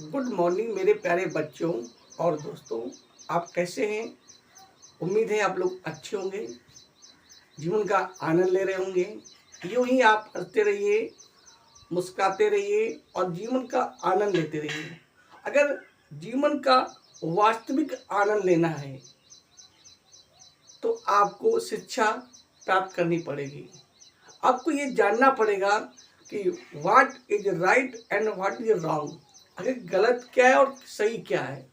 Good morning मेरे प्यारे बच्चों और दोस्तों। आप कैसे हैं? उम्मीद है आप लोग अच्छे होंगे, जीवन का आनंद ले रहे होंगे। यूं ही आप हंसते रहिए, मुस्कुराते रहिए और जीवन का आनंद लेते रहिए। अगर जीवन का वास्तविक आनंद लेना है तो आपको शिक्षा प्राप्त करनी पड़ेगी। आपको ये जानना पड़ेगा कि what is right and what is wrong, अगर गलत क्या है और सही क्या है।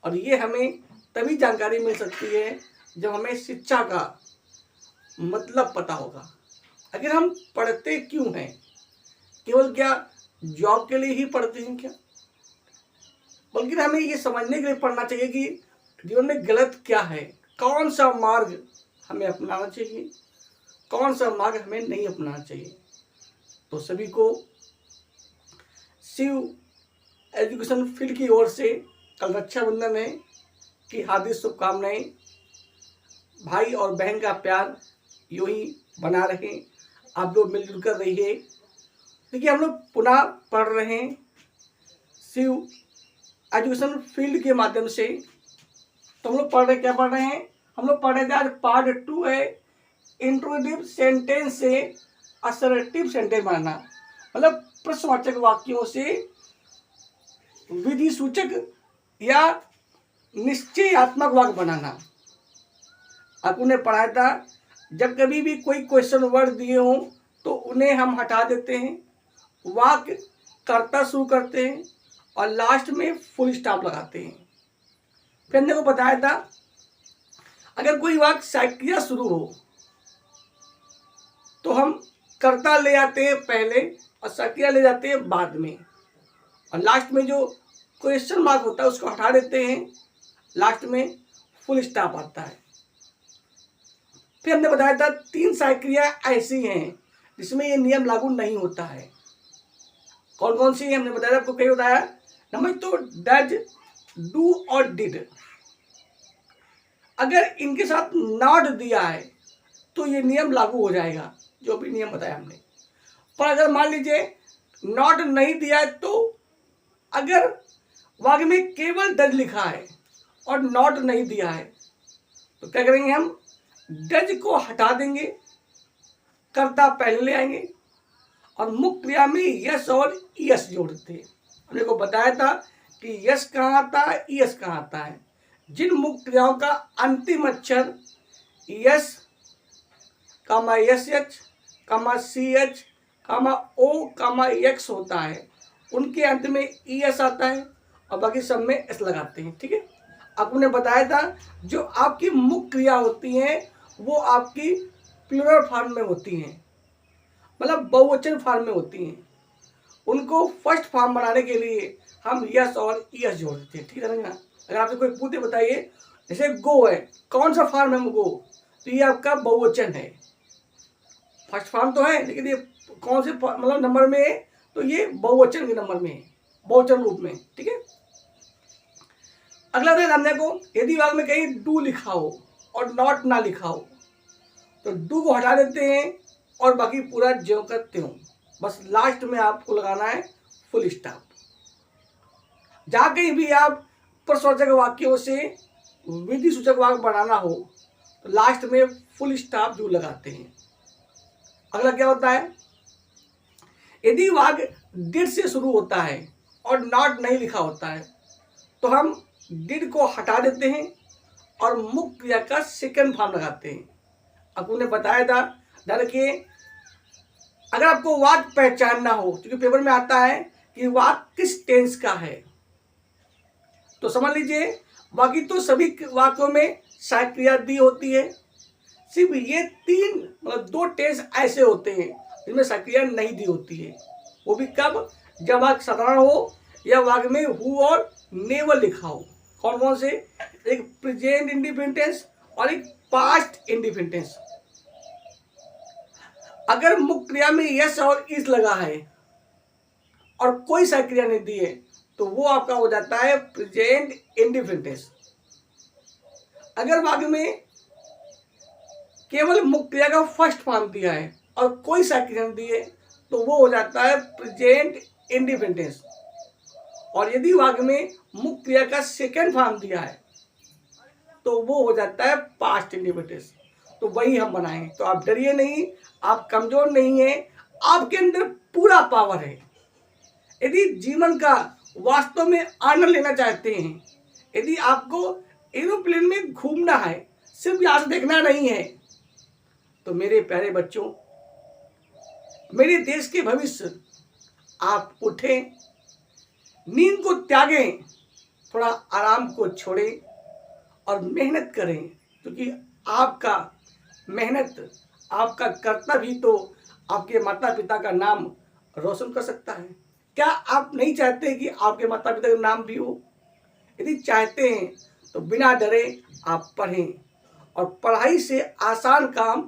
और ये हमें तभी जानकारी मिल सकती है जब हमें शिक्षा का मतलब पता होगा। अगर हम पढ़ते क्यों हैं, केवल क्या जॉब के लिए ही पढ़ते हैं क्या, बल्कि हमें ये समझने के लिए पढ़ना चाहिए कि जीवन में गलत क्या है, कौन सा मार्ग हमें अपनाना चाहिए, कौन सा मार्ग हमें नहीं अपनाना चाहिए। तो सभी को शिव एजुकेशन फील्ड की ओर से कल रक्षाबंधन है की हार्दिक शुभकामनाएं। भाई और बहन का प्यार यूं ही बना रहे, आप लोग मिलजुल कर रहिए। देखिए, हम लोग पुनः पढ़ रहे हैं शिव एजुकेशन फील्ड के माध्यम से। तो हम लोग पढ़ रहे, क्या पढ़ रहे हैं? हम लोग पढ़ रहे थे, आज पार्ट 2 है इंट्रोगेटिव सेंटेंस से असर्टिव सेंटेंस बनाना, मतलब प्रश्नवाचक वाक्यों से विधि सूचक या निश्चयात्मक वाक्य बनाना। आपको ने पढ़ाया था, जब कभी भी कोई क्वेश्चन वर्ड दिए हों तो उन्हें हम हटा देते हैं, वाक्य कर्ता शुरू करते हैं और लास्ट में फुल स्टॉप लगाते हैं। फिर हमने को बताया था, अगर कोई वाक्य सक्रिया शुरू हो तो हम कर्ता ले आते हैं पहले और सक्रिया ले जाते हैं बाद में, और लास्ट में जो क्वेश्चन मार्क होता है उसको हटा देते हैं, लास्ट में फुल स्टॉप आता है। फिर हमने बताया था 3 सक्रिया ऐसी हैं जिसमें ये नियम लागू नहीं होता है। कौन कौन सी हमने बताया, आपको कहीं बताया। नंबर तो डज, डू और डिड। अगर इनके साथ नॉट दिया है तो ये नियम लागू हो जाएगा, जो भी नियम बताया हमने। पर अगर मान लीजिए नॉट नहीं दिया है, तो अगर वाक्य में केवल डज लिखा है और नॉट नहीं दिया है तो क्या करेंगे, हम डज को हटा देंगे, कर्ता पहले ले आएंगे और मुख्य क्रिया में यस और यस जोड़ते हैं। हमने को बताया था कि यस कहाँ आता है, यस कहाँ आता है। जिन मुख्य क्रियाओं का अंतिम अक्षर यस, कामा यस एच, कामा सी एच, कामा ओ, कामा एक्स होता है, उनके अंत में ई एस आता है और बाकी सब में एस लगाते हैं। ठीक है, आपने बताया था जो आपकी मुख्य क्रिया होती हैं वो आपकी प्लूरल फॉर्म में होती हैं, मतलब बहुवचन फॉर्म में होती हैं। उनको फर्स्ट फॉर्म बनाने के लिए हम यस और यस जोड़ देते हैं। ठीक है ना? अगर आपसे कोई पूछे, बताइए, जैसे गो है, कौन सा फॉर्म है गो, तो ये आपका बहुवचन है, फर्स्ट फॉर्म तो है लेकिन ये कौन से मतलब नंबर में है, तो ये बहुवचन के नंबर में है, बहुवचन रूप में। ठीक है, अगला ध्यान देखो, यदि वाक्य में कहीं डू लिखा हो और नॉट ना लिखा हो तो डू को हटा देते हैं और बाकी पूरा ज्यों का त्यों, बस लास्ट में आपको लगाना है फुल स्टॉप। जहां कहीं भी आप प्रश्नवाचक वाक्यों से विधि सूचक वाक्य बनाना हो तो लास्ट में फुल स्टॉप जो लगाते हैं। अगला क्या होता है, यदि वाक्य डिड से शुरू होता है और नॉट नहीं लिखा होता है तो हम डिड को हटा देते हैं और मुख्य क्रिया का सेकंड फॉर्म लगाते हैं। आपको ने बताया था, देखिए, अगर आपको वाक्य पहचानना हो, क्योंकि पेपर में आता है कि वाक्य किस टेंस का है, तो समझ लीजिए बाकी तो सभी वाक्यों में सक्रिया दी होती है, सिर्फ ये 3 मतलब 2 टेंस ऐसे होते हैं जिनमें सक्रिया नहीं दी होती है। वो भी कब, जब वाक्य साधारण हो या वाक्य में हु और नेवर लिखा हो। कौन कौन से, एक प्रेजेंट इंडिफिनिट टेंस और एक पास्ट इंडिफिनिट टेंस। अगर मुख्य क्रिया में यस और इज लगा है और कोई सक्रिया नहीं दी है तो वो आपका हो जाता है प्रेजेंट इंडिफिनिट टेंस। अगर वाक्य में केवल मुख्य क्रिया का फर्स्ट फॉर्म दिया है और कोई सक्रिया नहीं दी है तो वो हो जाता है प्रेजेंट इंडिफिनिट टेंस। और यदि वाक्य में मुख्य क्रिया का सेकेंड फॉर्म दिया है तो वो हो जाता है पास्ट इंडिपेंडेंस। तो वही हम बनाएंगे। तो आप डरिए नहीं, आप कमजोर नहीं है, आपके अंदर पूरा पावर है। यदि जीवन का वास्तव में आनंद लेना चाहते हैं, यदि आपको एरोप्लेन में घूमना है, सिर्फ यहां से देखना नहीं है, तो मेरे प्यारे बच्चों, मेरे देश के भविष्य, आप उठें, नींद को त्यागें, थोड़ा आराम को छोड़ें और मेहनत करें, क्योंकि आपका मेहनत, आपका कर्तव्य ही तो आपके माता पिता का नाम रोशन कर सकता है। क्या आप नहीं चाहते कि आपके माता पिता का नाम भी हो? यदि चाहते हैं तो बिना डरे आप पढ़ें, और पढ़ाई से आसान काम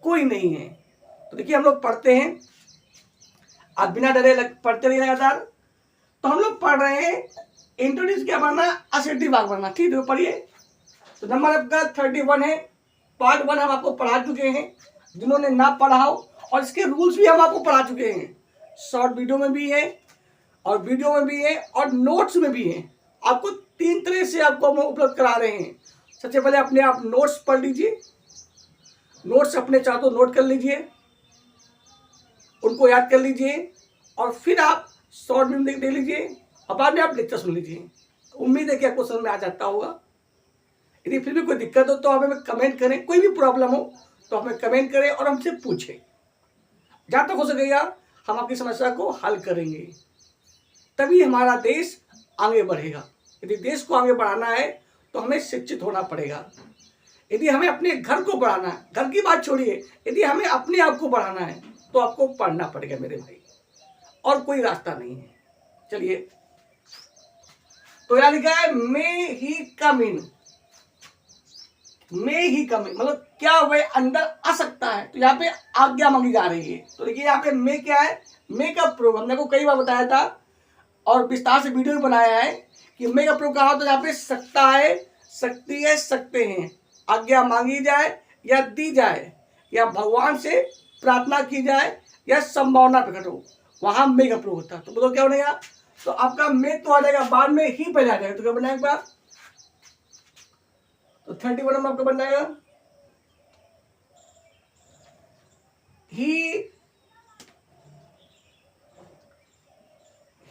कोई नहीं है। तो देखिए, हम लोग पढ़ते हैं, आप बिना डरे पढ़ते रहिए लगातार। तो हम लोग पढ़ रहे हैं इंट्रोड्यूस क्या बनना, असर्टिव वाक्य बनना। ठीक है, पढ़िए। तो नंबर आपका 31 है। पार्ट 1 हम आपको पढ़ा चुके हैं, जिन्होंने ना पढ़ा हो, और इसके रूल्स भी हम आपको पढ़ा चुके हैं। शॉर्ट वीडियो में भी है, और वीडियो में भी है, और नोट्स में भी है। आपको 3 तरह से आपको हम उपलब्ध करा रहे हैं। सबसे पहले अपने आप नोट्स पढ़ लीजिए, नोट्स अपने चाहो तो नोट कर लीजिए, उनको याद कर लीजिए, और फिर आप शॉर्ट वीडियो देख लीजिए, और बाद में आप लेक्चर सुन लीजिए। उम्मीद है कि आपको समझ में आ जाता होगा। यदि फिर भी कोई दिक्कत हो तो आप हमें कमेंट करें, कोई भी प्रॉब्लम हो तो हमें कमेंट करें और हमसे पूछें। जहाँ तक हो सकेगा हम आपकी समस्या को हल करेंगे, तभी हमारा देश आगे बढ़ेगा। यदि देश को आगे बढ़ाना है तो हमें शिक्षित होना पड़ेगा। यदि हमें अपने घर को बढ़ाना है, घर की बात छोड़िए, यदि हमें अपने आप को बढ़ाना है तो आपको पढ़ना पड़ेगा मेरे भाई, और कोई रास्ता नहीं है। चलिए, तो यहाँ लिखा है मे ही कम इन। मे ही कम इन मतलब क्या वह अंदर आ सकता है? तो यहाँ पे आज्ञा मांगी जा रही है। तो देखिए, यहाँ पे मे क्या है, मे का प्रयोग हमने को कई बार बताया था और विस्तार से वीडियो भी बनाया है कि मे का प्रयोग कहा। तो यहाँ पे सकता है, सकती है, सकते हैं, आज्ञा मांगी जाए या दी जाए, या भगवान से प्रार्थना की जाए, या संभावना प्रकट हो, वहां मे का प्रयोग होता है। तो बोलो क्या बनेगा? तो आपका मे तो आ जाएगा, बाद में ही पहले आ जाएगा। तो क्या बनाएगा? तो 31 नंबर आपका बन जाएगा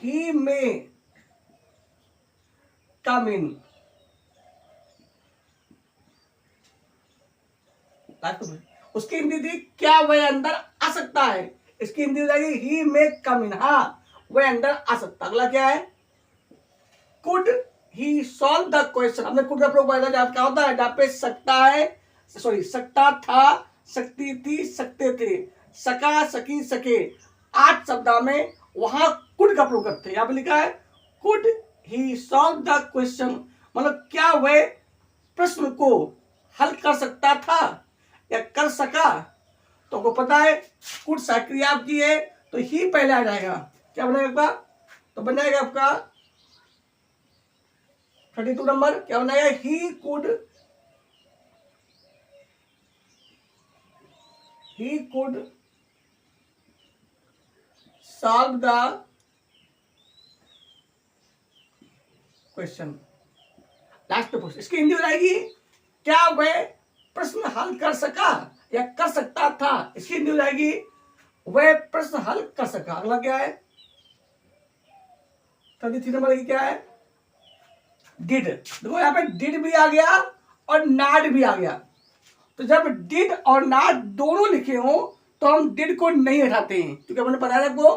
ही मे कम इन। उसकी हिंदी थी क्या वह अंदर आ सकता है, इसकी हिंदी हो जाएगी ही मे कम इन। हाँ, वह अंदर आ सकता। अगला क्या है? Could he solve the question. हमने कुड का प्रयोग पढ़ा था, क्या होता है? जहाँ पे सकता है, सॉरी, सकता था, सकती थी, सकते थे, सका, सकी, सके, 8 शब्दा में वहां कुड का प्रयोग करते हैं। यहाँ पे लिखा है could he solve the question, मतलब क्या वह प्रश्न को हल कर सकता था या कर सका। तो आपको पता है कुड सक्रिया आपकी है, तो ही पहले आ जाएगा। क्या बनेगा आपका? तो बन जाएगा आपका 32 नंबर। क्या बनाएगा? He could solve the question. Last question, इसकी हिंदी हो जाएगी क्या वह प्रश्न हल कर सका या कर सकता था। इसकी हिंदी हो जाएगी वह प्रश्न हल कर सका। अगला क्या है? 33 नंबर की क्या है? डिड। देखो, यहाँ पे डिड भी आ गया और नॉट भी आ गया। तो जब डिड और नॉट दोनों लिखे हो तो हम डिड को नहीं हटाते हैं, क्योंकि हमने बताया आपको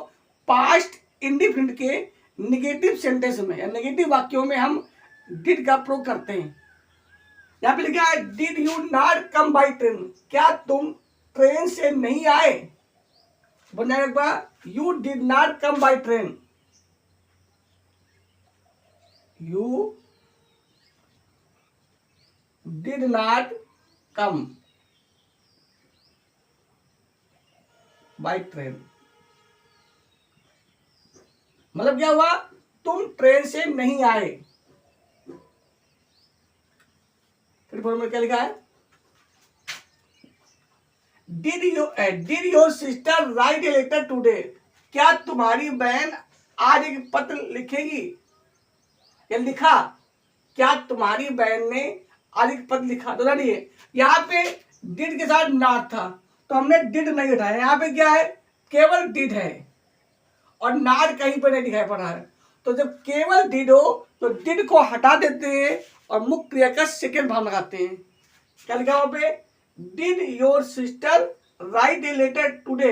पास्ट इंडिफिनिट के नेगेटिव सेंटेंस में या नेगेटिव वाक्यों में हम डिड का प्रयोग करते हैं। यहाँ पे लिखा है did you not come by train. क्या तुम ट्रेन से नहीं आए? बन जाएगा you did not come by train. You did not come by train, मतलब क्या हुआ? तुम ट्रेन से नहीं आए। फिर में क्या लिखा है? Did your sister write a letter today. क्या तुम्हारी बहन आज एक पत्र लिखेगी? या लिखा, क्या तुम्हारी बहन ने आज एक पत्र लिखा। तो जानिए यहाँ पे डिड के साथ नॉट था, तो हमने डिड नहीं उठाया। यहाँ पे क्या है, केवल डिड है और नॉट कहीं पर नहीं दिखाई पड़ रहा है। तो जब केवल डिड हो तो डिड को हटा देते हैं और मुख्य क्रिया का सेकेंड भाग लगाते हैं। क्या लिखा वहां पे, did your sister write a letter today,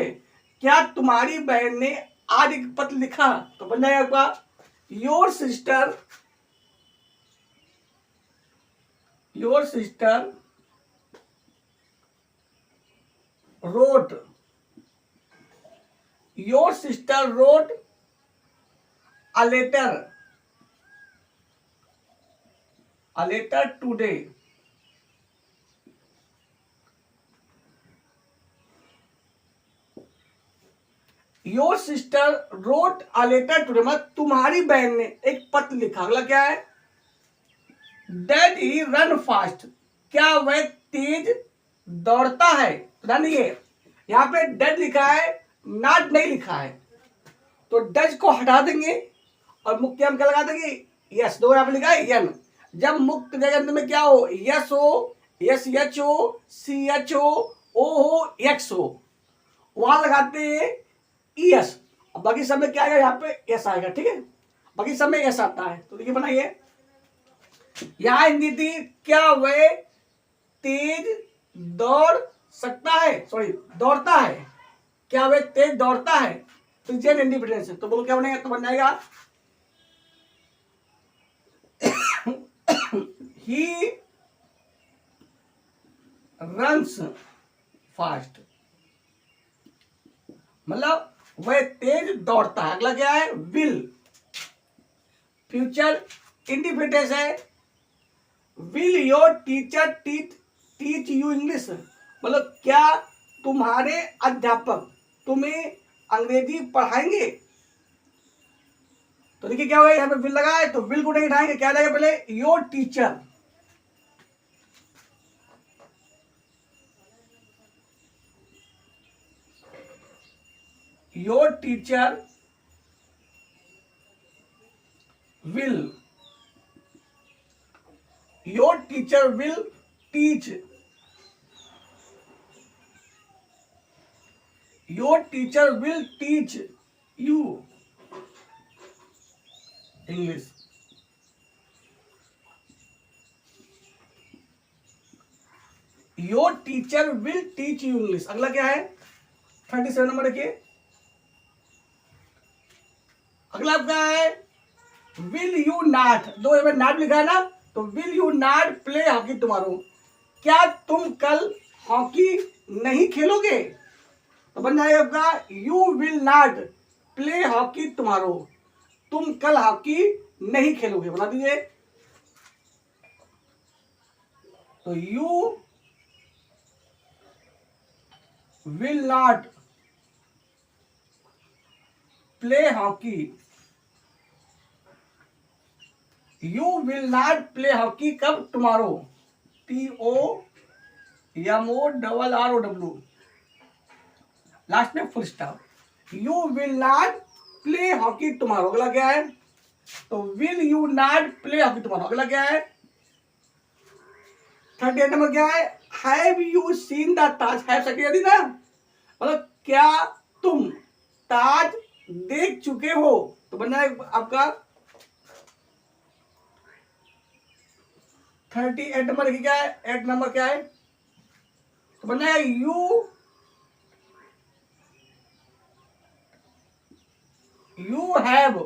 क्या तुम्हारी बहन ने आज एक पत्र लिखा। तो बन जाएगा आपका your sister wrote, your sister wrote a letter today. Your sister wrote a letter today, मतलब तुम्हारी बहन ने एक पत्र लिखा। अगला क्या है, डेड ही रन फास्ट, क्या वह तेज दौड़ता है। तो ध्यान दीजिए यहाँ पे डेड लिखा है, नॉट नहीं लिखा है, तो डज को हटा देंगे और मुख्य हम क्या लगा देंगे, यस। दो यहाँ पे लिखा है यन, जब मुक्त जगह में क्या हो, यस हो, यस एच हो, सी एच हो, ओ हो, एक्स हो, वहां लगाते हैं यस। बाकी सब में क्या आएगा, यहाँ पे यस आएगा। ठीक है, बाकी सब में यस आता है। तो देखिए बनाइए, यहां हिंदी थी, क्या वह तेज दौड़ सकता है, सॉरी दौड़ता है, क्या वह तेज दौड़ता है। तो जेन इंडिपेंडेंस है, तो बोलो क्या बनेगा, तो बन जाएगा ही रन्स फास्ट, मतलब वह तेज दौड़ता है। अगला क्या है, विल, फ्यूचर इंडिपेंडेंस है, will your teacher teach you English, मतलब क्या तुम्हारे अध्यापक तुम्हें अंग्रेजी पढ़ाएंगे। तो देखिए क्या हुआ, यहाँ पे विल लगा है तो विल को नहीं उठाएंगे, क्या जाएगा पहले, your teacher, your teacher will, your teacher will teach, your teacher will teach you English. Your teacher will teach you English. अगला क्या है, 37 नंबर देखिए, अगला आपका है विल यू नॉट, दो में नॉट लिखा है ना, तो will you not play hockey tomorrow, क्या तुम कल हॉकी नहीं खेलोगे। तो बन जाएगा आपका you will not play hockey tomorrow, तुम कल हॉकी नहीं खेलोगे। बना दीजिए, तो you will not play hockey, you will not play hockey कब, टुमारो, TOMORROW, लास्ट में full stop, you will not play hockey tomorrow. अगला क्या है, तो will you not play hockey tomorrow. अगला क्या है, 38 नंबर क्या है, have you seen the Taj, have second ना, मतलब क्या तुम ताज देख चुके हो। तो बन जाएगा आपका 38 नंबर की क्या है, 8 नंबर क्या है, तो बन जाएगा यू हैव,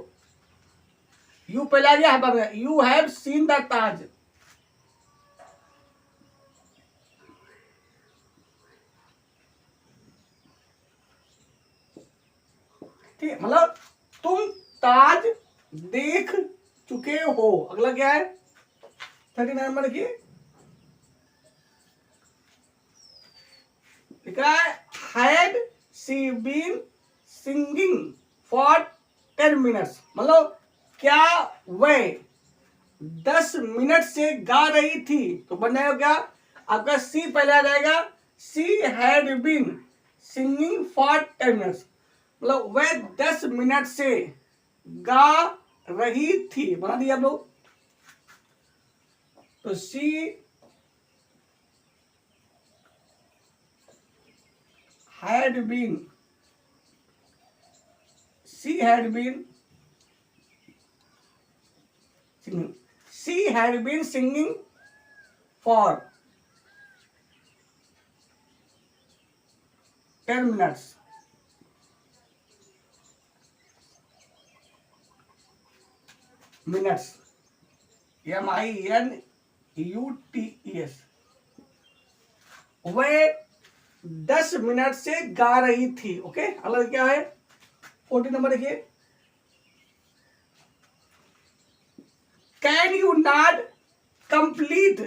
यू पहले आ गया, यू हैव सीन द ताज, ठीक है, मतलब तुम ताज देख चुके हो। अगला क्या है, 39 नंबर की लिखा है, had she been singing for 10 minutes, मतलब क्या वह 10 मिनट से गा रही थी। तो बन जाएगा क्या, आपका सी पहले आ जाएगा, she had been singing for 10 minutes, मतलब वह 10 मिनट से गा रही थी। बना दिया आप लोग। तो she had been singing. She had been singing for 10 minutes. Minutes. MINUTES. वह 10 मिनट से गा रही थी. ओके, अलग क्या है 40 नंबर देखिए. Can you not complete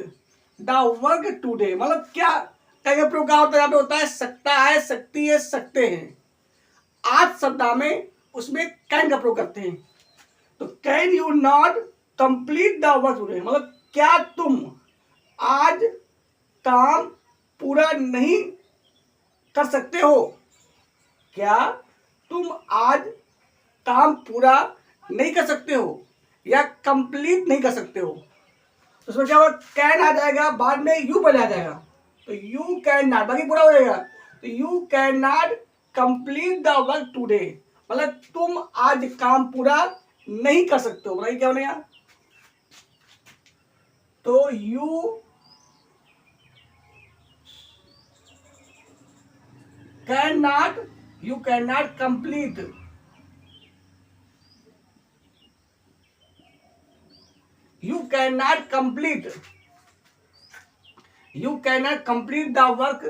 the work today. मतलब क्या कई प्रयोग का होता है, यहाँ पे होता है सकता है, सकती है, सकते हैं. आज शब्द में उसमें कैन का प्रयोग करते हैं. तो can you not complete the work today, मतलब क्या तुम आज काम पूरा नहीं कर सकते हो. क्या तुम आज काम पूरा नहीं कर सकते हो या कंप्लीट नहीं कर सकते हो. तो उसमें क्या होगा, कैन आ जाएगा, बाद में यू पहले आ जाएगा. तो यू कैन नॉट, बाकी पूरा हो जाएगा. तो you can not complete the work today, मतलब तुम आज काम पूरा नहीं कर सकते हो. बताइए क्या बनेगा. तो you can not complete the work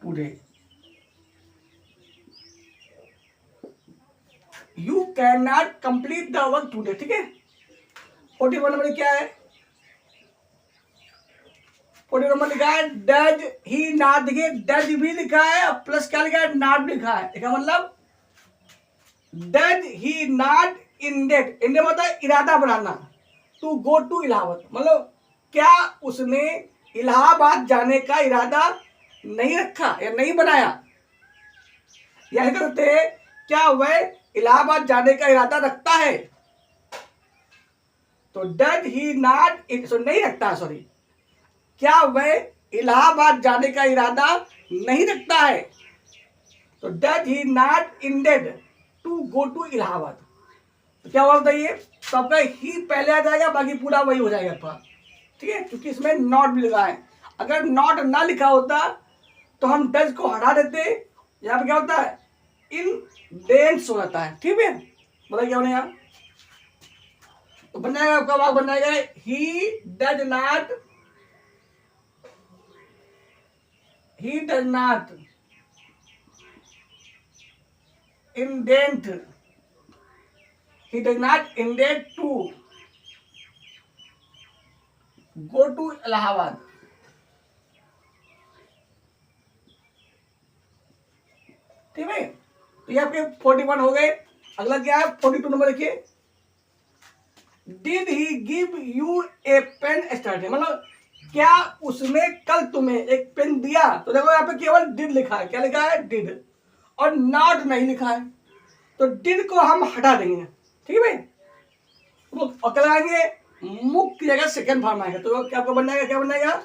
today. You can not complete the work today. ठीक है. 41 नंबर क्या है, 40 नंबर लिखा है डज ही नॉट. देखिए डज भी लिखा है और प्लस क्या लिखा है, नॉट भी लिखा है. इसका मतलब does he not intend. Intend मतलब इरादा बनाना. टू गो टू इलाहाबाद, मतलब क्या उसने इलाहाबाद जाने का इरादा नहीं रखा या नहीं बनाया. या करते क्या वह इलाहाबाद जाने का इरादा रखता है. तो डज ही नॉट, नहीं रखता, सॉरी, क्या वह इलाहाबाद जाने का इरादा नहीं रखता है. तो does he not intend to go to Allahabad. तो क्या हुआ बताइए. तो आपका ही पहले आ जाएगा, बाकी पूरा वही हो जाएगा आपका. ठीक है, क्योंकि इसमें नॉट भी लिखा है. अगर नॉट ना लिखा होता तो हम डज को हटा देते. यहाँ पे क्या होता है, इन डेंस हो जाता है. ठीक है, बताइए क्या बनेगा. तो बन जाएगा आपका वाक्य बन जाएगा he does not intend to go to Allahabad. ठीक है, तो ये आपके 41 हो गए. अगला क्या है 42 नंबर देखिए. Did he give you a pen yesterday, मतलब क्या उसने कल तुम्हें एक पेन दिया. तो देखो यहाँ पे केवल डिड लिखा है. क्या लिखा है, डिड, और नॉट नहीं लिखा है. तो डिड को हम हटा देंगे. ठीक है भाई. और क्या लगाएंगे, मुख की जगह सेकेंड फॉर्म आएगा. तो क्या आपको बन जाएगा, क्या बन जाएगा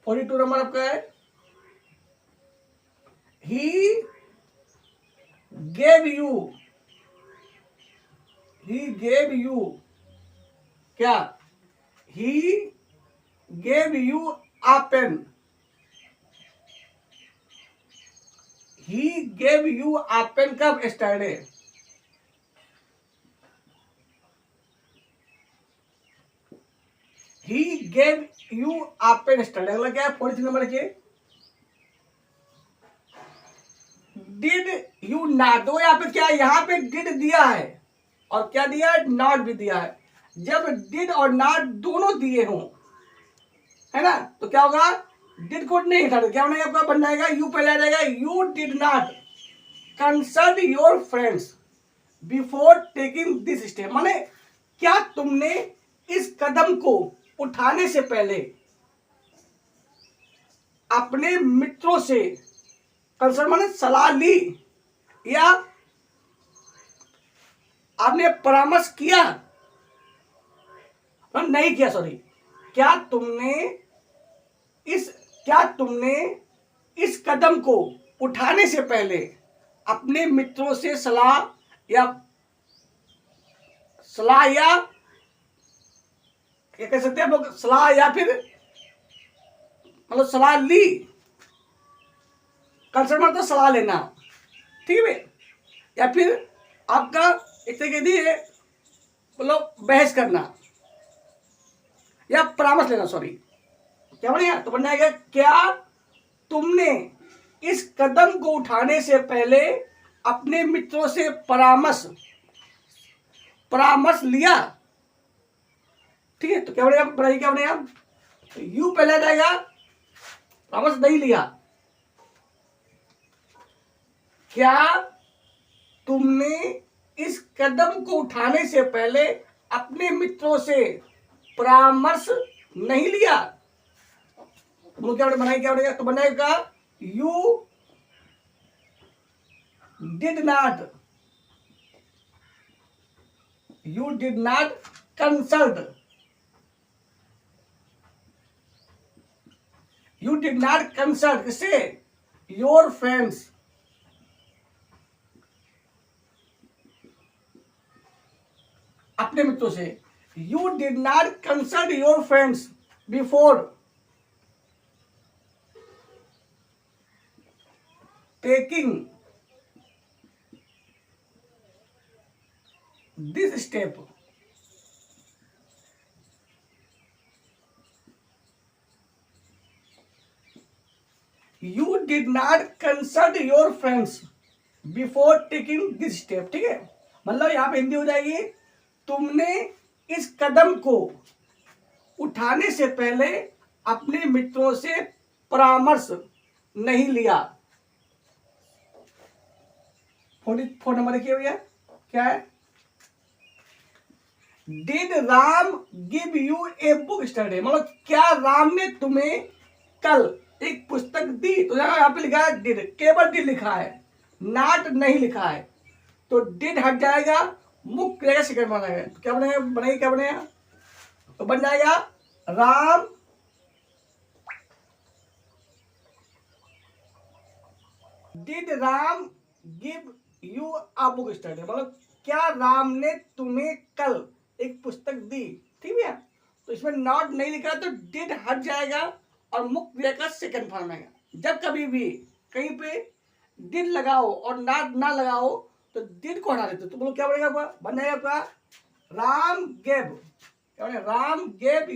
42 नंबर आपका है ही गेव यू क्या, he gave you a pen. He gave you a pen कब, yesterday. He gave you a pen yesterday. अगला क्या है 43 नंबर के. Did you not. तो यहाँ पे क्या, यहाँ पे डिड दिया है और क्या दिया है, नॉट भी दिया है. जब डिड और नॉट दोनों दिए हों, है ना, तो क्या होगा, डिड को नहीं हटा. क्या बनेगा आपका, बन जाएगा यू पहले आ जाएगा. You did not consult your friends before taking this step. माने क्या तुमने इस कदम को उठाने से पहले अपने मित्रों से कंसल्ट माने सलाह ली. या आपने परामर्श किया, नहीं किया, सॉरी, क्या तुमने इस कदम को उठाने से पहले अपने मित्रों से सलाह या क्या कह सकते हैं आप लोग, सलाह या फिर मतलब सलाह ली, कंसर्न मतलब सलाह लेना, ठीक है, या फिर आपका एक तरीके दिए मतलब बहस करना या परामर्श लेना, सॉरी, क्या बढ़िया, तो बनना है क्या तुमने इस कदम को उठाने से पहले अपने मित्रों से परामर्श लिया, ठीक है, तो क्या बनेगा, बनाइए क्या बनेगा, तो यू पहले आ जाएगा, परामर्श नहीं लिया, क्या तुमने इस कदम को उठाने से पहले अपने मित्रों से परामर्श नहीं लिया, तो क्या बनाइए क्या बनेगा, तो बनेगा यू डिड नॉट कंसल्ट इससे योर फ्रेंड्स, अपने मित्रों से, you did not consult your friends before taking this step, you did not consult your friends before taking this step, ठीक है, मतलब यहां पे हिंदी हो जाएगी, तुमने इस कदम को उठाने से पहले अपने मित्रों से परामर्श नहीं लिया। 44 नंबर देखिए भैया, क्या है, did Ram give you a book study, मतलब क्या राम ने तुम्हें कल एक पुस्तक दी, तो यहाँ पे लिखा है डिड, केवल डिड लिखा है, नॉट नहीं लिखा है, तो डिड हट जाएगा, मुख्य रहेगा, सेकंड बनाएगा, तो क्या बनेगा क्या बनेगा, तो बन जाएगा Ram did Ram give you a book study, मतलब क्या राम ने तुम्हें कल एक पुस्तक दी, ठीक है, तो इसमें नॉट नहीं लिखा तो डिड हट जाएगा और मुख्य क्रिया का सेकंड फॉर्म आएगा। जब कभी भी कहीं पे डिड लगाओ और नॉट ना लगाओ तो डिड को हटा देते, तो बोलो क्या बनेगा, बन जाएगा आपका राम गेव, क्या बनेगा, Ram gave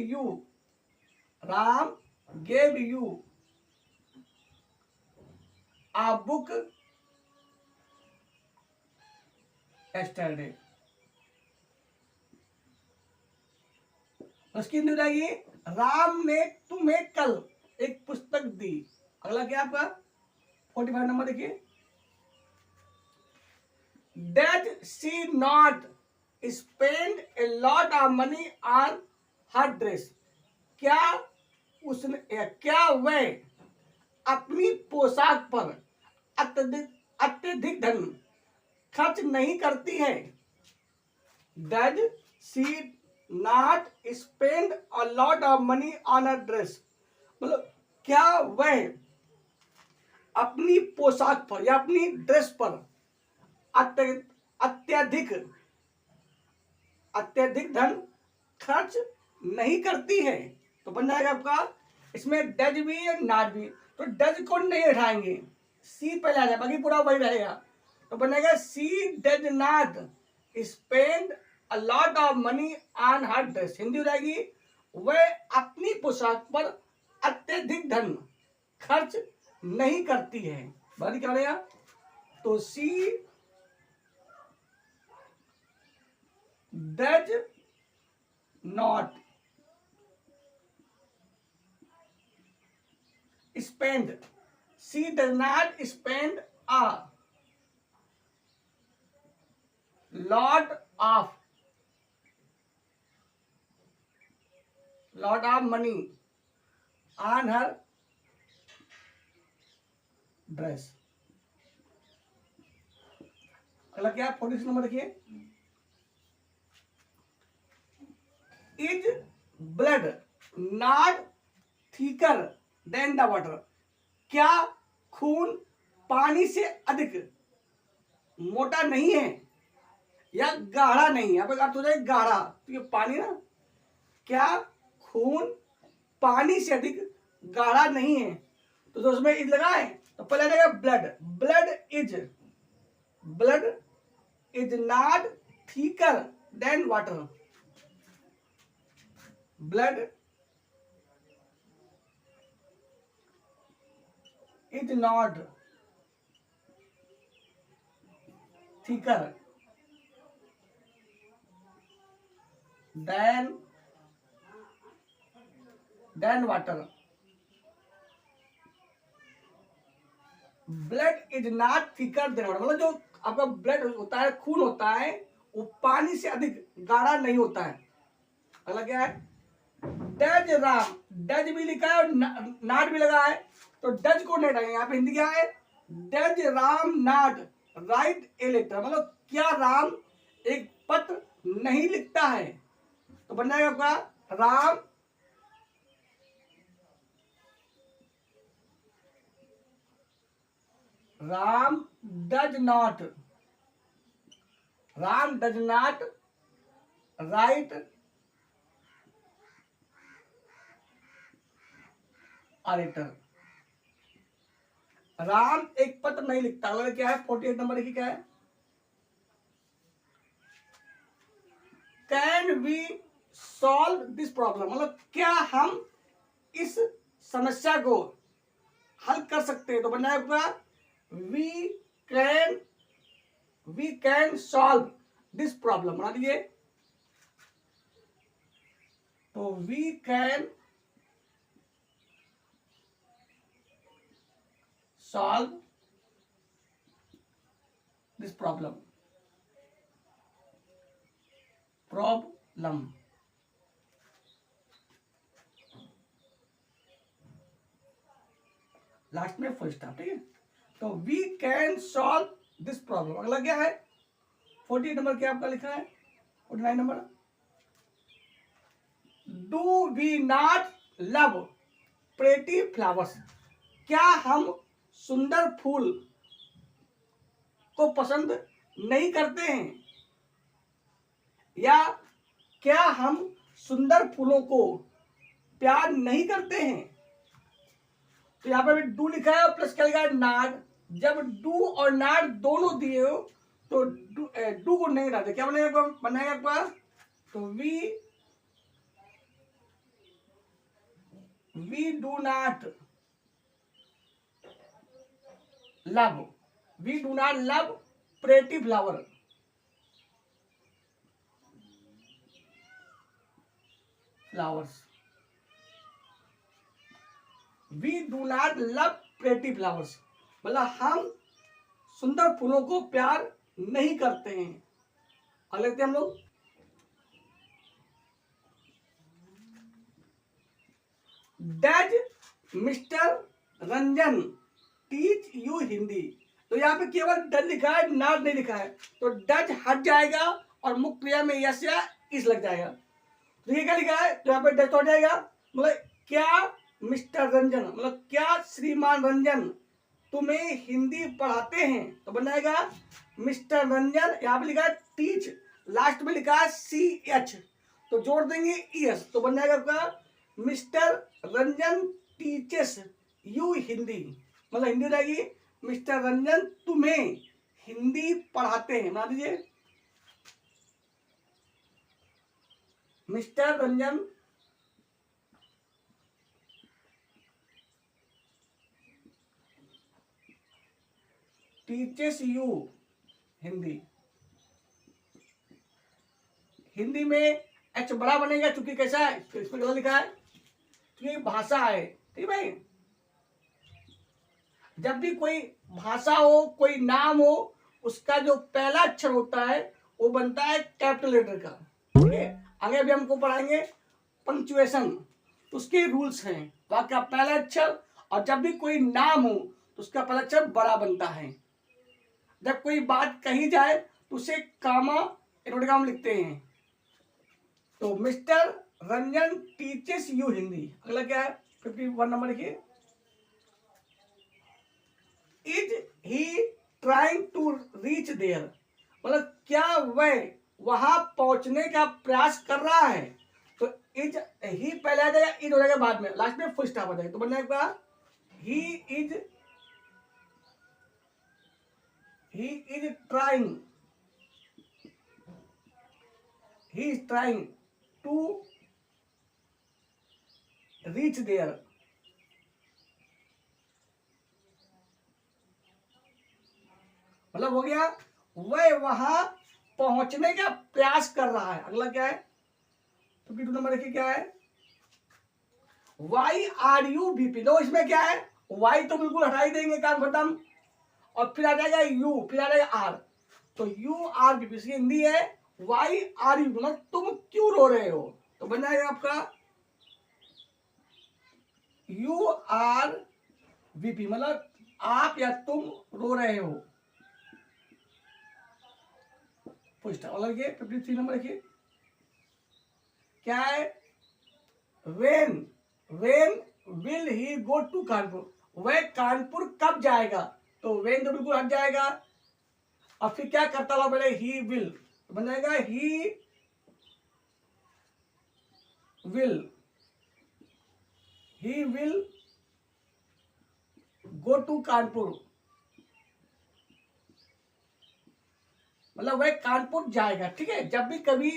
you a book yesterday, उसकी हिंदी हो जाएगी राम ने तुम्हें कल एक पुस्तक दी। अगला क्या आपका 45 नंबर देखिए, Did she not spend a lot of money on her dress? क्या वह अपनी पोशाक पर अत्यधिक धन खर्च नहीं करती है? Did she not spend a lot of money on her dress? मतलब क्या वह अपनी पोशाक पर या अपनी ड्रेस पर अत्यधिक धन खर्च नहीं करती है? तो बन जाएगा आपका इसमें डज भी है नॉट भी, तो डज को नहीं उठाएंगे, सी पहले आ जाए, बाकी पूरा वही रहेगा, तो बन जाएगा she does not spend a lot of money on her dress. Hindi हो जाएगी वह अपनी पोशाक पर अत्यधिक धन खर्च नहीं करती है। बाकी क्या रहेगा, तो सी does not spend, she does not spend a lot of money on her dress। अगला क्या है 46 नंबर देखिए, is blood not thicker than the water, क्या खून पानी से अधिक मोटा नहीं है या गाढ़ा नहीं है। यहाँ पे अर्थ हो जाए गाढ़ा, तो ये पानी ना, क्या खून पानी से अधिक गाढ़ा नहीं है, तो जो उसमें इज लगा है तो पहले लगेगा blood, blood is not thicker than water, blood is not thicker than water, blood is not thicker than water, मतलब जो आपका ब्लड होता है, खून होता है, वो पानी से अधिक गाढ़ा नहीं होता है। अगला क्या है, डज राम, डज भी लिखा है और नाट भी लगा है, तो डज को नहीं हटाएंगे। यहाँ पे हिंदी क्या है, does Ram not write a letter, मतलब क्या राम एक पत्र नहीं लिखता है, तो बन जाएगा आपका Ram does not write a letter, Ram एक पत्र नहीं लिखता। अगला क्या है 48 नंबर की, क्या है, can we solve this problem, मतलब क्या हम इस समस्या को हल कर सकते हैं, तो बन जाएगा we can solve this problem, बना दीजिए, तो we can solve this problem, last में फर्स्ट स्टॉप, ठीक है, तो we can solve this problem. अगला क्या है 48 नंबर, क्या आपका लिखा है 49 number, do we not love pretty flowers, क्या हम सुंदर फूल को पसंद नहीं करते हैं, या क्या हम सुंदर फूलों को प्यार नहीं करते हैं, तो यहाँ पे डू लिखा है और प्लस क्या लिखा है नॉट, जब डू और नॉट दोनों दिए हो तो डू को नहीं डालते, क्या बनेगा आपका, तो we do not love pretty flowers, we do not love pretty flowers, मतलब हम सुंदर फूलों को प्यार नहीं करते हैं। अब लेते हैं हम लोग does mister Ranjan teach you Hindi, तो यहाँ पे केवल डज लिखा है, नॉट नहीं लिखा है, तो डज हट जाएगा और मुख्य क्रिया में यस या इस लग जाएगा, तो ये क्या लिखा है, तो यहाँ पे डज तो हट जाएगा, मतलब क्या मिस्टर रंजन, मतलब क्या श्रीमान रंजन तुम्हें हिंदी पढ़ाते हैं, तो बन जाएगा मिस्टर रंजन, यहाँ पे लिखा है टीच, लास्ट में लिखा है CH, तो जोड़ देंगे ES, तो बन जाएगा आपका mister Ranjan teaches you Hindi, मतलब हिंदी हो जाएगी मिस्टर रंजन तुम्हें हिंदी पढ़ाते हैं, बना दीजिए mister Ranjan teaches you Hindi, Hindi में एच बड़ा बनेगा क्योंकि कैसा है, तो इसमें गलत लिखा है क्योंकि भाषा है, ठीक है भाई, जब भी कोई भाषा हो, कोई नाम हो, उसका जो पहला अक्षर होता है वो बनता है कैपिटल लेटर का, ठीक है। आगे भी हमको पढ़ाएंगे पंक्चुएशन, उसके रूल्स हैं, वहां का पहला अक्षर, और जब भी कोई नाम हो तो उसका पहला अक्षर बड़ा बनता है। जब कोई बात कही जाए तो उसे कामा इन्वर्टेड कॉमा लिखते हैं। तो mister Ranjan teaches you Hindi. अगला क्या है 51 नंबर लिखिए। Is he trying to reach there, मतलब क्या वह वहां पहुंचने का प्रयास कर रहा है। तो इज ही पहले आ जाएगा, इज हो जाएगा बाद में, लास्ट में फुल स्टॉप आ जाएगा। तो बन जाएगा he is trying, he is trying to reach there, मतलब हो गया वह वहां पहुंचने का प्रयास कर रहा है। अगला क्या है 52 नंबर देखिए क्या है। वाई आर यू बीपी, लो इसमें क्या है, वाई तो बिल्कुल हटा ही देंगे, काम खत्म। और फिर आ जाएगा यू, फिर आ जाएगा आर। तो यू आर बीपी, इसकी हिंदी है वाई आर यू, मतलब तुम क्यों रो रहे हो। तो बन जाएगा आपका यू आर वीपी, मतलब आप या तुम रो रहे हो। और ये 53 नंबर देखिए क्या है। When will he go to Kanpur, वह कानपुर कब जाएगा। तो वेन तो बिल्कुल हट जाएगा, और फिर क्या करता हुआ बोले ही विल, बन जाएगा he will go to Kanpur, मतलब वह कानपुर जाएगा। ठीक है, जब भी कभी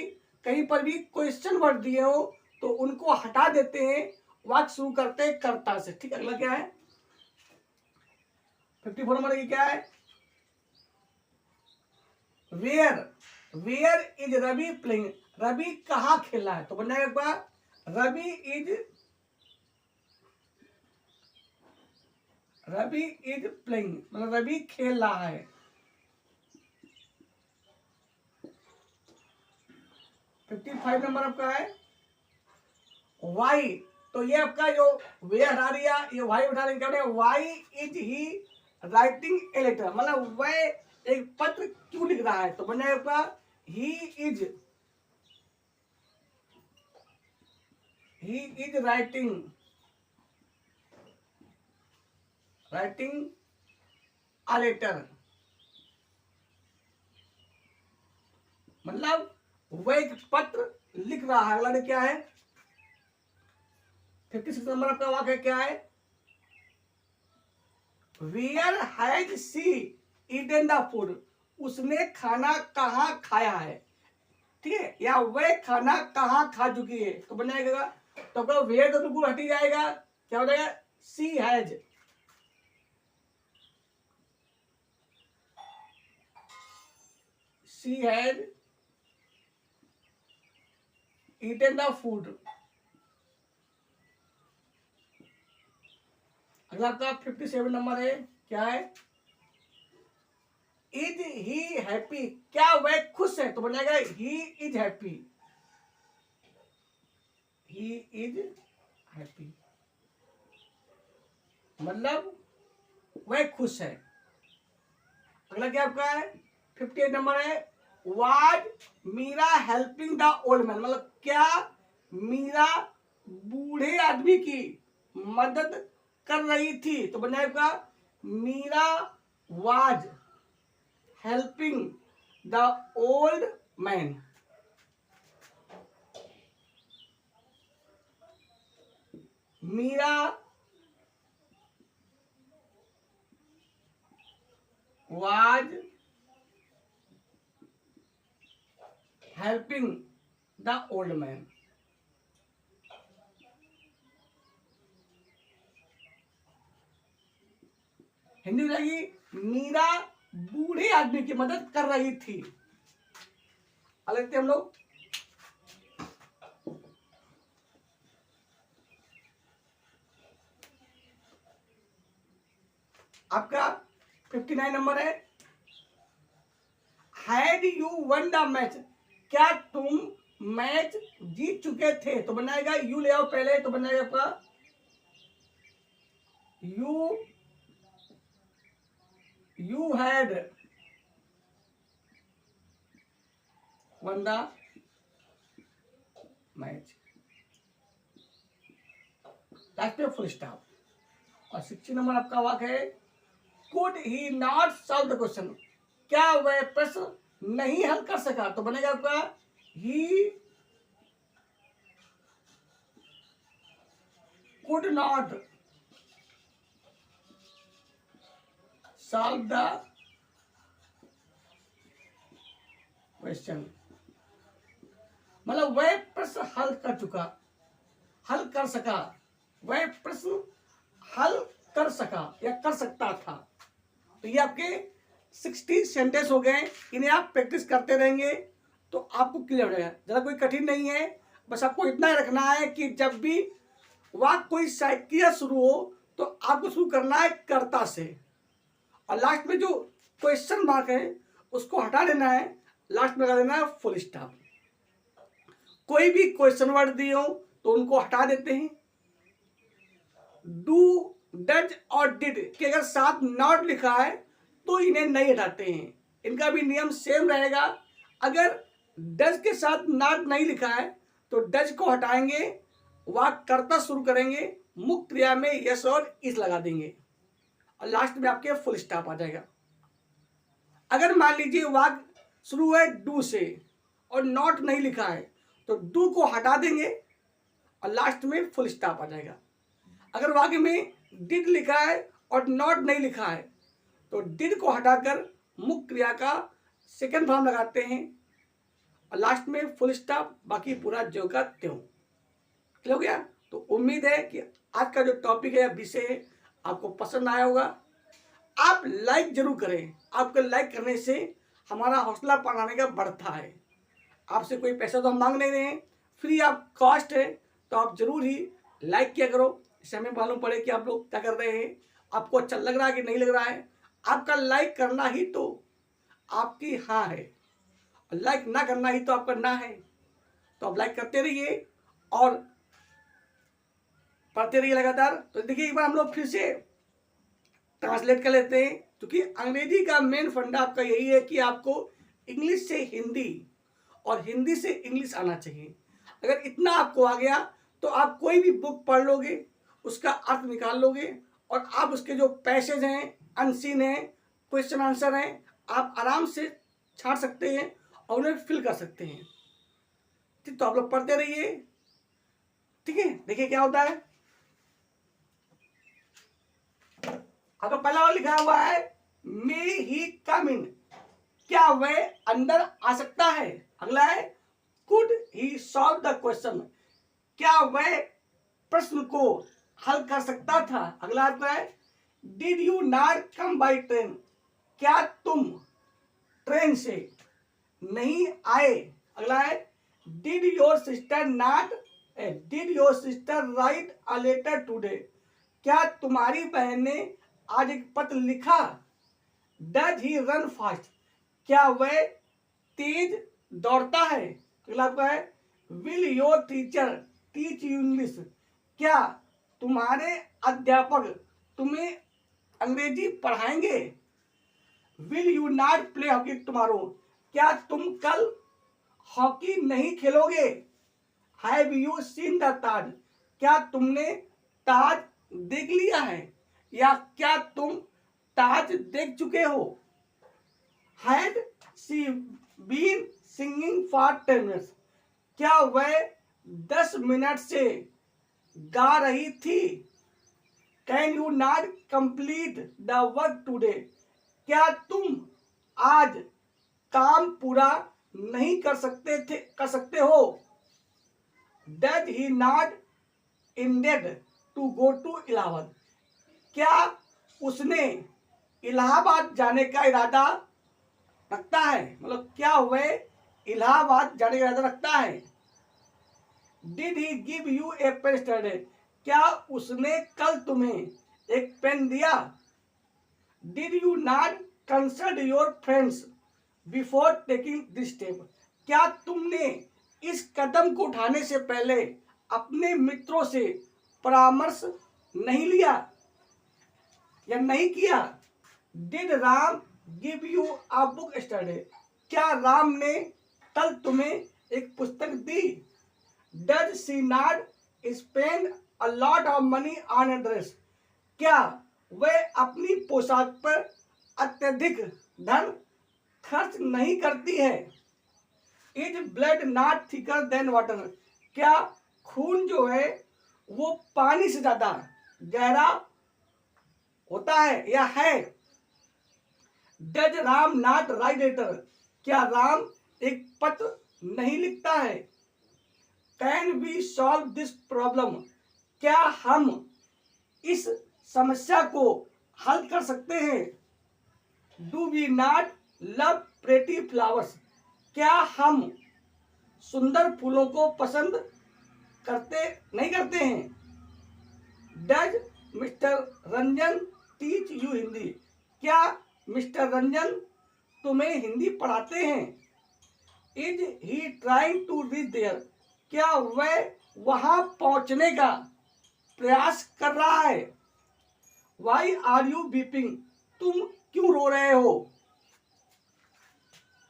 कहीं पर भी क्वेश्चन वर्ड दिए हो तो उनको हटा देते हैं, वाक्य शुरू करते हैं कर्ता से। ठीक है, अगला क्या है 54 नंबर की क्या है। Where is Ravi playing, Ravi कहाँ खेला है। तो बन जाएगा एक बार रवि इज प्लेइंग, मतलब रवि खेल रहा है। 55 नंबर आपका है वाई, तो ये आपका जो वे हटा दिया, ये वाई उठा देंगे, क्या why is he writing a letter, मतलब वह एक पत्र क्यों लिख रहा है। तो बन जाएगा आपका he is writing a letter, मतलब वह एक पत्र लिख रहा है। अगला क्या है 56 नंबर आपका वाक्य क्या है। Where has she eaten the food, उसने खाना कहाँ खाया है। ठीक है, या वह खाना कहाँ खा चुकी है। तो बन जाएगा, तो आपका वेयर तो बिल्कुल हट ही जाएगा, क्या हो जाएगा सी हैज ईटन द फूड। अगला आपका 57 नंबर है क्या है। इज ही हैप्पी, क्या वह खुश है। तो बन जाएगा ही इज हैप्पी, मतलब वह खुश है। अगला क्या आपका है 58 नंबर है। Was Meera helping the old man, मतलब क्या मीरा बूढ़े आदमी की मदद कर रही थी। तो बन जाएगा Meera was helping the old man, Meera was helping the old man. Hindi हो जाएगी मीरा बूढ़े आदमी की मदद कर रही थी। अलग थे हम लोग। आपका 59 नंबर है। Had you won the match, क्या तुम मैच जीत चुके थे। तो बनाएगा यू ले आओ पहले, तो बन जाएगा आपका you had one the match. Last पे फुल स्टॉप। और 60 नंबर आपका वाक्य है could he not solve the question, क्या वह प्रश्न नहीं हल कर सका, तो बनेगा आपका he could not solve the question, मतलब वह प्रश्न हल कर सका, वह प्रश्न हल कर सका या कर सकता था। तो ये आपके 60 सेंटेंस हो गए। इन्हें आप प्रैक्टिस करते रहेंगे तो आपको क्लियर हो जाएगा। ज़्यादा कोई कठिन नहीं है, बस आपको इतना ही रखना है कि जब भी वाक्य कोई क्रिया शुरू हो तो आपको शुरू करना है कर्ता से, और लास्ट में जो क्वेश्चन मार्क है उसको हटा देना है, लास्ट में लगा देना है फुल स्टॉप। कोई भी क्वेश्चन वर्ड दिए हो तो उनको हटा देते हैं। डू, डज और डिड के अगर साथ नॉट लिखा है तो इन्हें नहीं हटाते हैं, इनका भी नियम सेम रहेगा। अगर डज के साथ नॉट नहीं लिखा है तो डज को हटाएंगे, वाक्य कर्ता शुरू करेंगे, मुख्य क्रिया में यस और इस लगा देंगे और लास्ट में आपके फुल स्टॉप आ जाएगा। अगर मान लीजिए वाक्य शुरू है डू से और नॉट नहीं लिखा है तो डू को हटा देंगे और लास्ट में फुल स्टॉप आ जाएगा। अगर वाक्य में डिड लिखा है और नॉट नहीं लिखा है तो डिड को हटाकर मुख्य क्रिया का सेकंड फॉर्म लगाते हैं और लास्ट में फुल स्टॉप, बाकी पूरा ज्यों का त्यों। क्लियर हो गया? तो उम्मीद है कि आज का जो टॉपिक है, विषय है, आपको पसंद आया होगा। आप लाइक जरूर करें, आपके लाइक करने से हमारा हौसला बढ़ाने का बढ़ता है। आपसे कोई पैसा तो हम मांग नहीं रहे हैं, फ्री ऑफ कॉस्ट है, तो आप जरूर ही लाइक किया करो, इससे हमें मालूम पड़े कि आप लोग क्या कर रहे हैं, आपको अच्छा लग रहा है कि नहीं लग रहा है। आपका लाइक करना ही तो आपकी हाँ है, लाइक ना करना ही तो आपका ना है। तो आप लाइक करते रहिए और पढ़ते रहिए लगातार। तो देखिए एक बार हम लोग फिर से ट्रांसलेट कर लेते हैं, क्योंकि अंग्रेजी का मेन फंडा आपका यही है कि आपको इंग्लिश से हिंदी और हिंदी से इंग्लिश आना चाहिए। अगर इतना आपको आ गया तो आप कोई भी बुक पढ़ लोगे, उसका अर्थ निकाल लोगे और आप उसके जो पैसेज हैं, अनसीन हैं, क्वेश्चन आंसर हैं, आप आराम से छाट सकते हैं और उन्हें फिल कर सकते हैं। ठीक, तो आप लोग पढ़ते रहिए। ठीक है, देखिए क्या होता है। अगर पहला वाला लिखा हुआ है मे ही कम इन, क्या वह अंदर आ सकता है। अगला है could he solve the question, क्या वह प्रश्न को हल कर सकता था। अगला आपका है did you not come by train, क्या तुम ट्रेन से नहीं आए। अगला है did your sister write a letter today, क्या तुम्हारी बहन ने आज एक पत्र लिखा। डज ही रन फास्ट, क्या वह तेज दौड़ता है। अगला आपका है will your teacher teach you English, क्या तुम्हारे अध्यापक तुम्हें अंग्रेजी पढ़ाएंगे। Will you not play hockey tomorrow, क्या तुम कल हॉकी नहीं खेलोगे। हैव यू सीन द ताज, क्या तुमने ताज देख लिया है या क्या तुम ताज देख चुके हो। Had she been singing for 10 minutes, क्या वह 10 मिनट से गा रही थी। Can you not complete the work today, क्या तुम आज काम पूरा नहीं कर सकते हो। Does he not intend to go to Allahabad, क्या उसने इलाहाबाद जाने का इरादा रखता है, मतलब क्या वह इलाहाबाद जाने का इरादा रखता है। Did he give you a pen yesterday, क्या उसने कल तुम्हें एक पेन दिया। Did you not consult your friends before taking this step, क्या तुमने इस कदम को उठाने से पहले अपने मित्रों से परामर्श नहीं लिया या नहीं किया। Did Ram give you a book yesterday, क्या राम ने कल तुम्हें एक पुस्तक दी। Does she not spend a lot of money on a dress? क्या वह अपनी पोशाक पर अत्यधिक धन खर्च नहीं करती है? Is blood not thicker than water? क्या खून जो है वो पानी से ज्यादा गहरा होता है या है? Does Ram not write letter? क्या राम एक पत्र नहीं लिखता है? Can we solve this problem? क्या हम इस समस्या को हल कर सकते हैं? Do we not love pretty flowers? क्या हम सुंदर फूलों को पसंद नहीं करते हैं? Does mister Ranjan teach you Hindi? क्या मिस्टर रंजन तुम्हें हिंदी पढ़ाते हैं? Is he trying to reach there? क्या वह वहां पहुंचने का प्रयास कर रहा है? Why are you weeping? तुम क्यों रो रहे हो?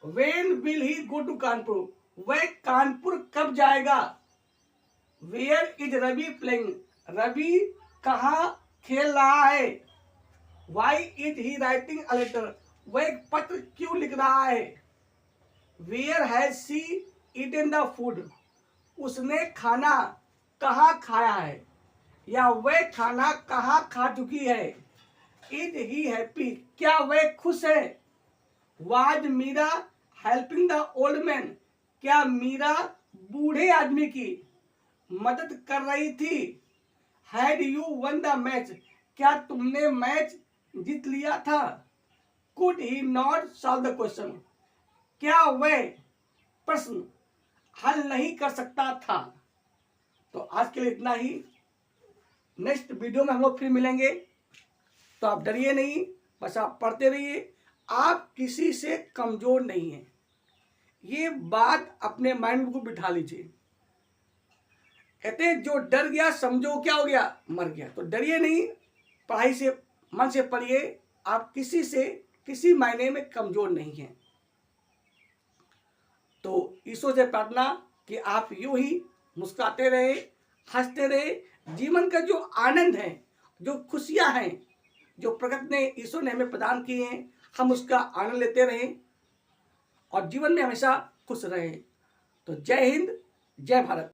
When will he go to Kanpur? वह कानपुर कब जाएगा? Where is Ravi playing? Ravi कहाँ खेल रहा है? Why is he writing a letter? वह एक पत्र क्यों लिख रहा है? Where has she eaten the food? उसने खाना कहाँ खाया है या वह खाना कहाँ खा चुकी है? Is he happy? क्या वह खुश है? Was Meera helping the old man? क्या मीरा बूढ़े आदमी की मदद कर रही थी? Had you won the match? क्या तुमने मैच जीत लिया था? Could he not solve the question? क्या वह प्रश्न हल नहीं कर सकता था? तो आज के लिए इतना ही। नेक्स्ट वीडियो में हम लोग फिर मिलेंगे। तो आप डरिए नहीं, बस आप पढ़ते रहिए। आप किसी से कमजोर नहीं हैं, ये बात अपने माइंड में को बिठा लीजिए। कहते हैं जो डर गया समझो क्या हो गया, मर गया। तो डरिए नहीं, पढ़ाई से मन से पढ़िए। आप किसी से किसी मायने में कमजोर नहीं हैं। तो ईश्वर से प्रार्थना कि आप यूं ही मुस्कुराते रहे, हंसते रहे। जीवन का जो आनंद है, जो खुशियां हैं, जो प्रकृति ने ईश्वर ने हमें प्रदान किए हैं, हम उसका आनंद लेते रहें और जीवन में हमेशा खुश रहें। तो जय हिंद, जय भारत।